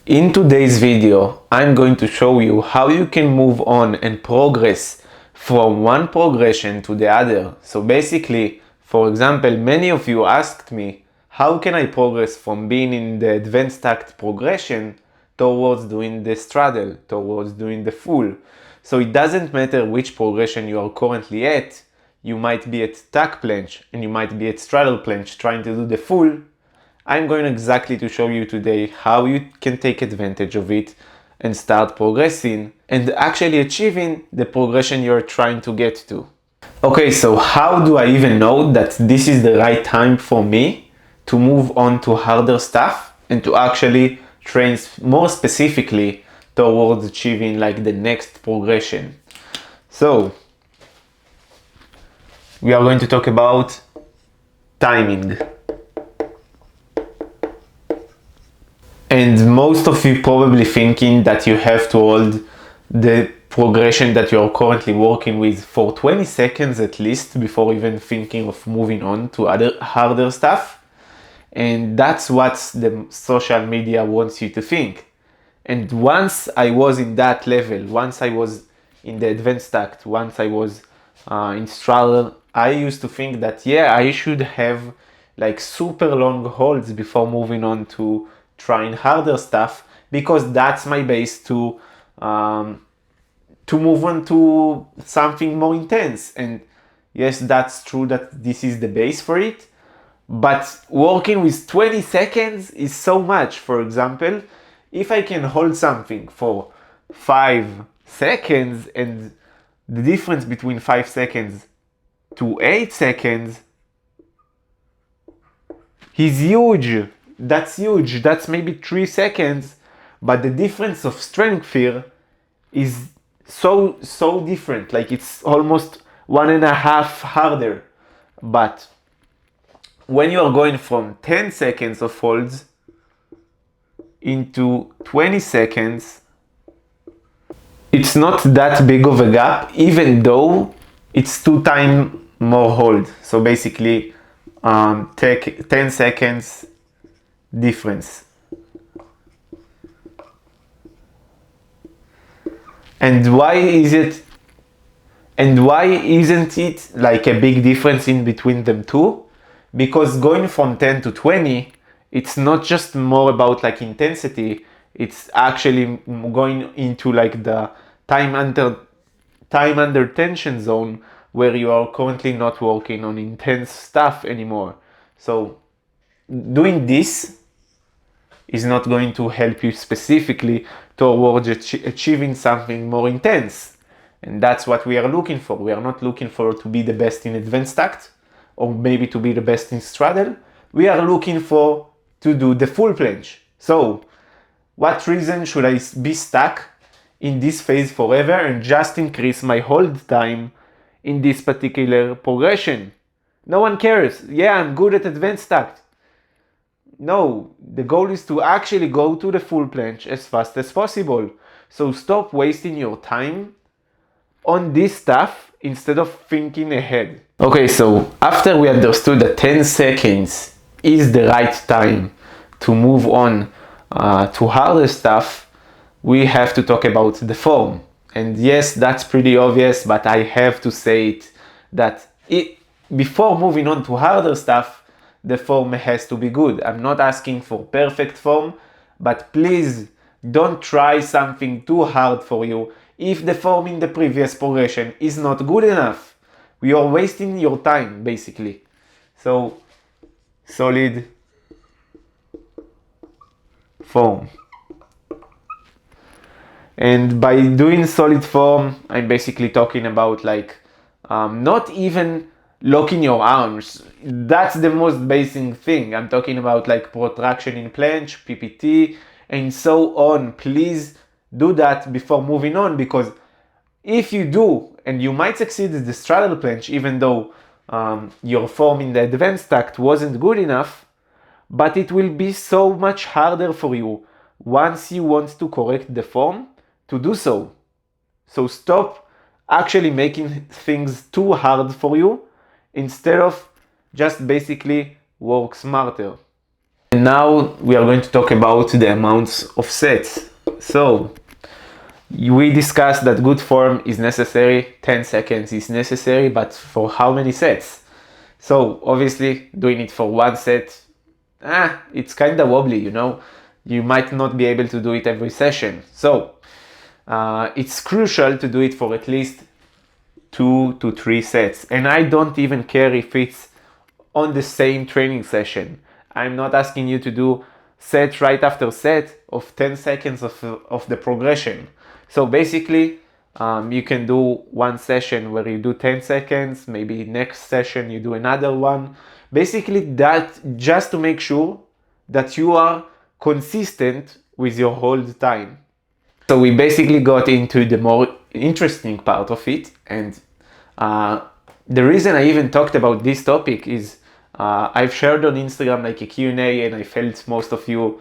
In today's video, I'm going to show you how you can move on and progress from one progression to the other. So basically, for example, many of you asked me, how can I progress from being in the advanced act progression towards doing the straddle, towards doing the full? So it doesn't matter which progression you are currently at. You might be at tack planche and you might be at straddle planche trying to do the full. I'm going exactly to show you today how you can take advantage of it and start progressing and actually achieving the progression you're trying to get to. Okay, so how do I even know that this is the right time for me to move on to harder stuff and to actually train more specifically towards achieving like the next progression? So we are going to talk about timing. And most of you probably thinking that you have to hold the progression that you're currently working with for 20 seconds at least before even thinking of moving on to other harder stuff. And that's what the social media wants you to think. And once I was in that level, once I was in the advanced act, once I was in Straddle, I used to think that, yeah, I should have like super long holds before moving on to trying harder stuff, because that's my base to move on to something more intense. And yes, that's true that this is the base for it, but working with 20 seconds is so much. For example, if I can hold something for 5 seconds, and the difference between 5 seconds to 8 seconds is huge. That's huge. That's maybe 3 seconds, but the difference of strength here is so different. Like it's almost 1.5 harder. But when you are going from 10 seconds of holds into 20 seconds, it's not that big of a gap, even though it's 2 times more hold. So basically, take 10 seconds difference. And why isn't it like a big difference in between them two? Because going from 10 to 20, it's not just more about like intensity, it's actually going into like the time under tension zone, where you are currently not working on intense stuff anymore. So doing this is not going to help you specifically towards achieving something more intense. And that's what we are looking for. We are not looking for to be the best in advanced act or maybe to be the best in straddle. We are looking for to do the full planche. So what reason should I be stuck in this phase forever and just increase my hold time in this particular progression? No one cares. Yeah, I'm good at advanced act. No, the goal is to actually go to the full planche as fast as possible. So stop wasting your time on this stuff instead of thinking ahead. Okay, so after we understood that 10 seconds is the right time to move on to harder stuff, we have to talk about the form. And yes, that's pretty obvious, but I have to say it that before moving on to harder stuff, the form has to be good. I'm not asking for perfect form, but please don't try something too hard for you if the form in the previous progression is not good enough. You are wasting your time, basically. So, solid form. And by doing solid form, I'm basically talking about like not even locking your arms. That's the most basic thing. I'm talking about like protraction in planche, PPT, and so on. Please do that before moving on, because if you do, and you might succeed at the straddle planche, even though your form in the advanced act wasn't good enough, but it will be so much harder for you once you want to correct the form to do so. So stop actually making things too hard for you, instead of just basically work smarter. And now we are going to talk about the amounts of sets. So we discussed that good form is necessary, 10 seconds is necessary, but for how many sets? So obviously doing it for one set, it's kind of wobbly, you know. You might not be able to do it every session. So it's crucial to do it for at least 2 to 3 sets. And I don't even care if it's on the same training session. I'm not asking you to do set right after set of 10 seconds of the progression. So basically, you can do one session where you do 10 seconds, maybe next session you do another one. Basically that just to make sure that you are consistent with your hold time. So we basically got into the more interesting part of it, and the reason I even talked about this topic is I've shared on Instagram like a Q&A, and I felt most of you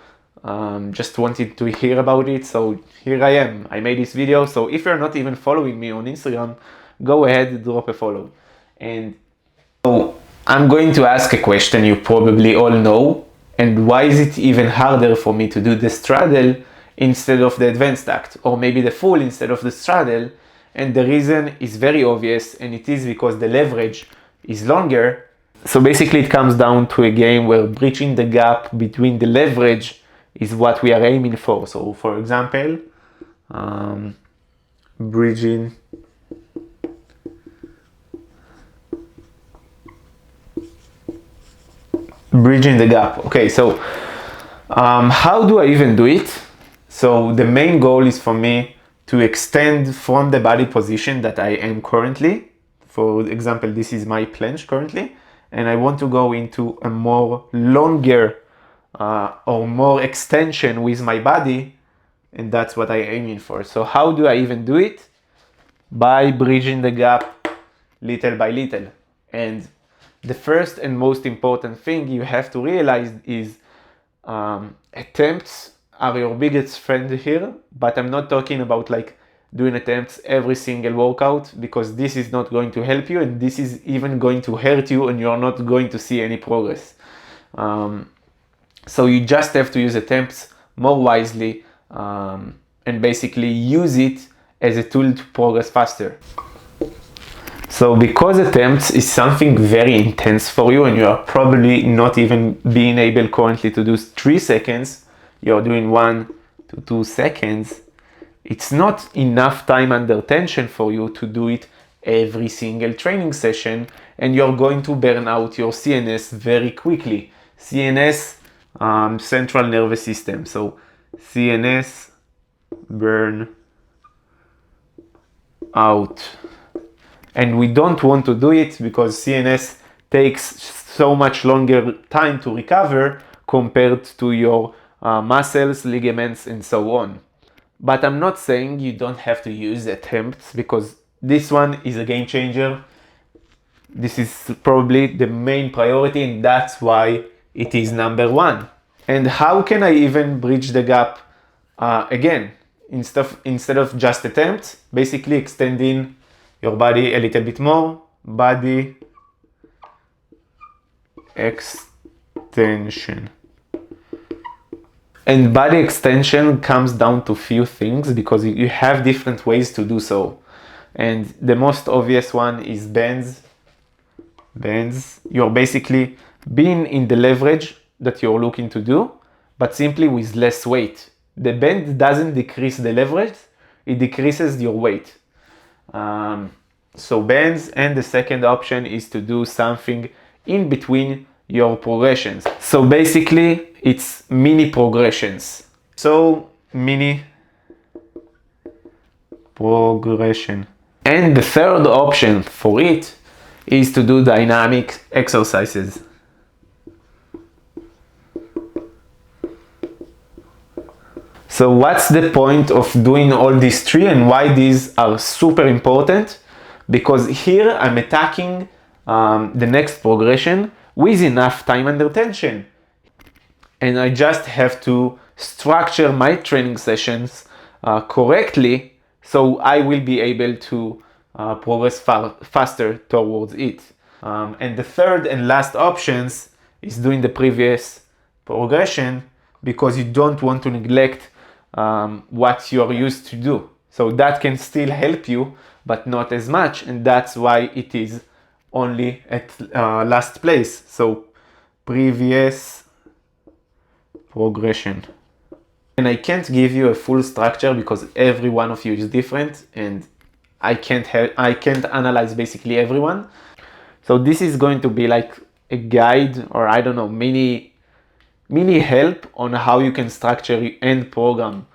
just wanted to hear about it. So here I am. I made this video. So if you're not even following me on Instagram, go ahead, drop a follow. And so I'm going to ask a question you probably all know. And why is it even harder for me to do the straddle instead of the advanced act, or maybe the full instead of the straddle? And the reason is very obvious, and it is because the leverage is longer. So basically it comes down to a game where bridging the gap between the leverage is what we are aiming for. So for example, bridging the gap. Okay, so how do I even do it? So the main goal is for me to extend from the body position that I am currently. For example, this is my planche currently, and I want to go into a more longer or more extension with my body, and that's what I'm aiming for. So how do I even do it? By bridging the gap little by little. And the first and most important thing you have to realize is attempts are your biggest friend here, but I'm not talking about like doing attempts every single workout, because this is not going to help you, and this is even going to hurt you, and you're not going to see any progress. So you just have to use attempts more wisely, and basically use it as a tool to progress faster. So because attempts is something very intense for you, and you are probably not even being able currently to do 3 seconds, you're doing 1 to 2 seconds, it's not enough time under tension for you to do it every single training session, and you're going to burn out your CNS very quickly. CNS, central nervous system. So CNS burn out. And we don't want to do it because CNS takes so much longer time to recover compared to your muscles, ligaments, and so on. But I'm not saying you don't have to use attempts, because this one is a game changer. This is probably the main priority, and that's why it is number 1. And how can I even bridge the gap again? Instead of just attempts, basically extending your body a little bit more, body extension. And body extension comes down to few things, because you have different ways to do so. And the most obvious one is bends. You're basically being in the leverage that you're looking to do, but simply with less weight. The bend doesn't decrease the leverage, it decreases your weight. So bends, and the second option is to do something in between your progressions. So basically it's mini progressions. So mini progression. And the third option for it is to do dynamic exercises. So what's the point of doing all these 3, and why these are super important? Because here I'm attacking the next progression with enough time under tension. And I just have to structure my training sessions correctly, so I will be able to progress faster towards it. And the third and last options is doing the previous progression because you don't want to neglect what you're used to do. So that can still help you, but not as much, and that's why it is only at last place. So previous progression. And I can't give you a full structure because every one of you is different, and I can't analyze basically everyone. So this is going to be like a guide, or I don't know, mini help on how you can structure and program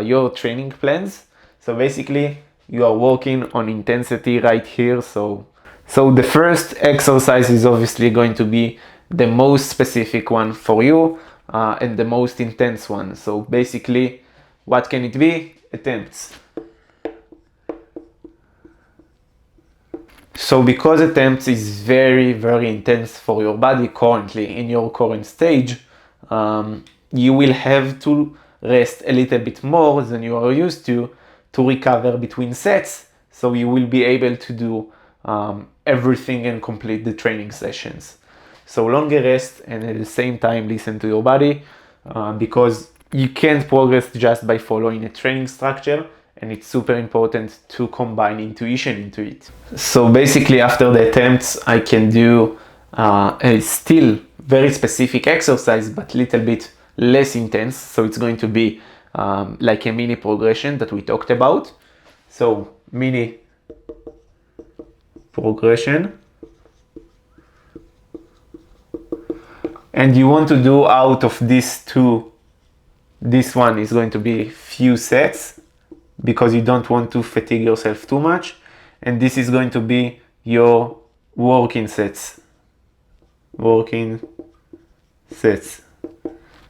your training plans. So basically you are working on intensity right here. So the first exercise is obviously going to be the most specific one for you and the most intense one. So basically, what can it be? Attempts. So because attempts is very, very intense for your body currently in your current stage, you will have to rest a little bit more than you are used to recover between sets. So you will be able to do everything and complete the training sessions. So longer rest, and at the same time listen to your body because you can't progress just by following a training structure, and it's super important to combine intuition into it. So basically after the attempts I can do a still very specific exercise but a little bit less intense. So it's going to be like a mini progression that we talked about. So mini progression. And you want to do out of these two, this one is going to be few sets because you don't want to fatigue yourself too much. And this is going to be your working sets. Working sets.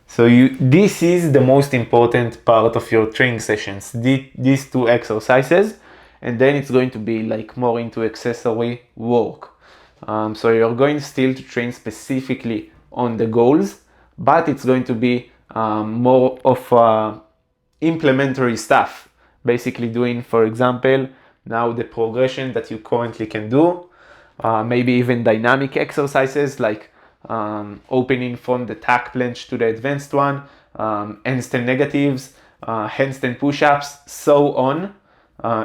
So this is the most important part of your training sessions, these two exercises, and then it's going to be like more into accessory work. So you're going still to train specifically on the goals, but it's going to be more of implementary stuff, basically doing, for example, now the progression that you currently can do, maybe even dynamic exercises like opening from the tack planche to the advanced one, handstand negatives, handstand push-ups, so on.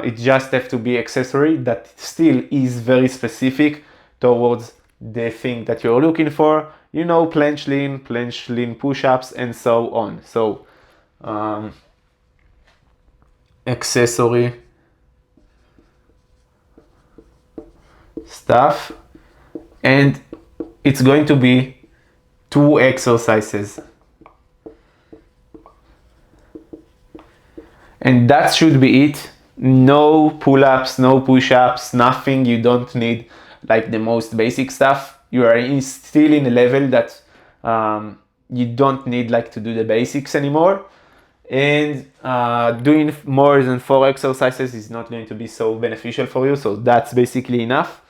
It just have to be accessory that still is very specific towards the thing that you're looking for, you know, planche lean push-ups, and so on. So accessory stuff, and it's going to be 2 exercises, and that should be it. No pull-ups, no push-ups, nothing. You don't need like the most basic stuff. You are still in a level that you don't need like to do the basics anymore, and doing more than 4 exercises is not going to be so beneficial for you. So that's basically enough.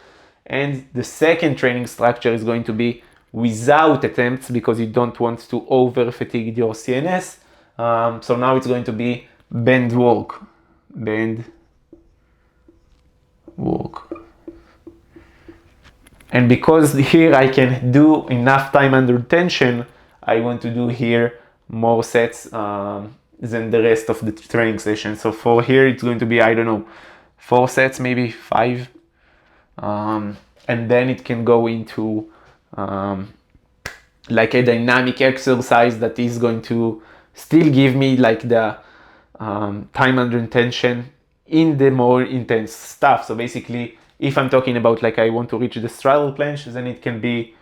And the second training structure is going to be without attempts because you don't want to over fatigue your CNS. So now it's going to be band work. And because here I can do enough time under tension, I want to do here more sets than the rest of the training session. So for here it's going to be, I don't know, 4 sets, maybe 5. And then it can go into like a dynamic exercise that is going to still give me like the time under tension in the more intense stuff. So basically, if I'm talking about like I want to reach the straddle planche, then it can be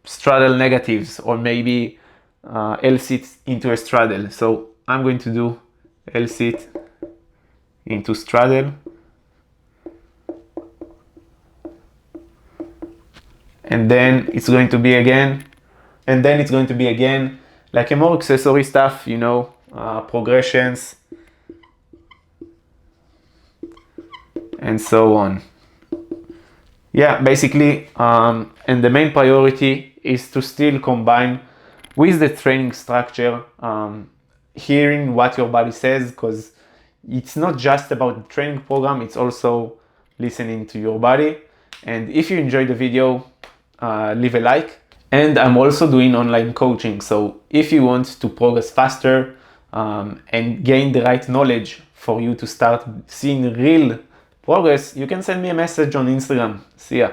straddle negatives, or maybe L-sit into a straddle. So I'm going to do L-sit into straddle. And then it's going to be again, like a more accessory stuff, you know, progressions, and so on. Yeah, basically, and the main priority is to still combine with the training structure, hearing what your body says, because it's not just about the training program, it's also listening to your body. And if you enjoyed the video, leave a like. And I'm also doing online coaching. So if you want to progress faster and gain the right knowledge for you to start seeing real progress, you can send me a message on Instagram. See ya.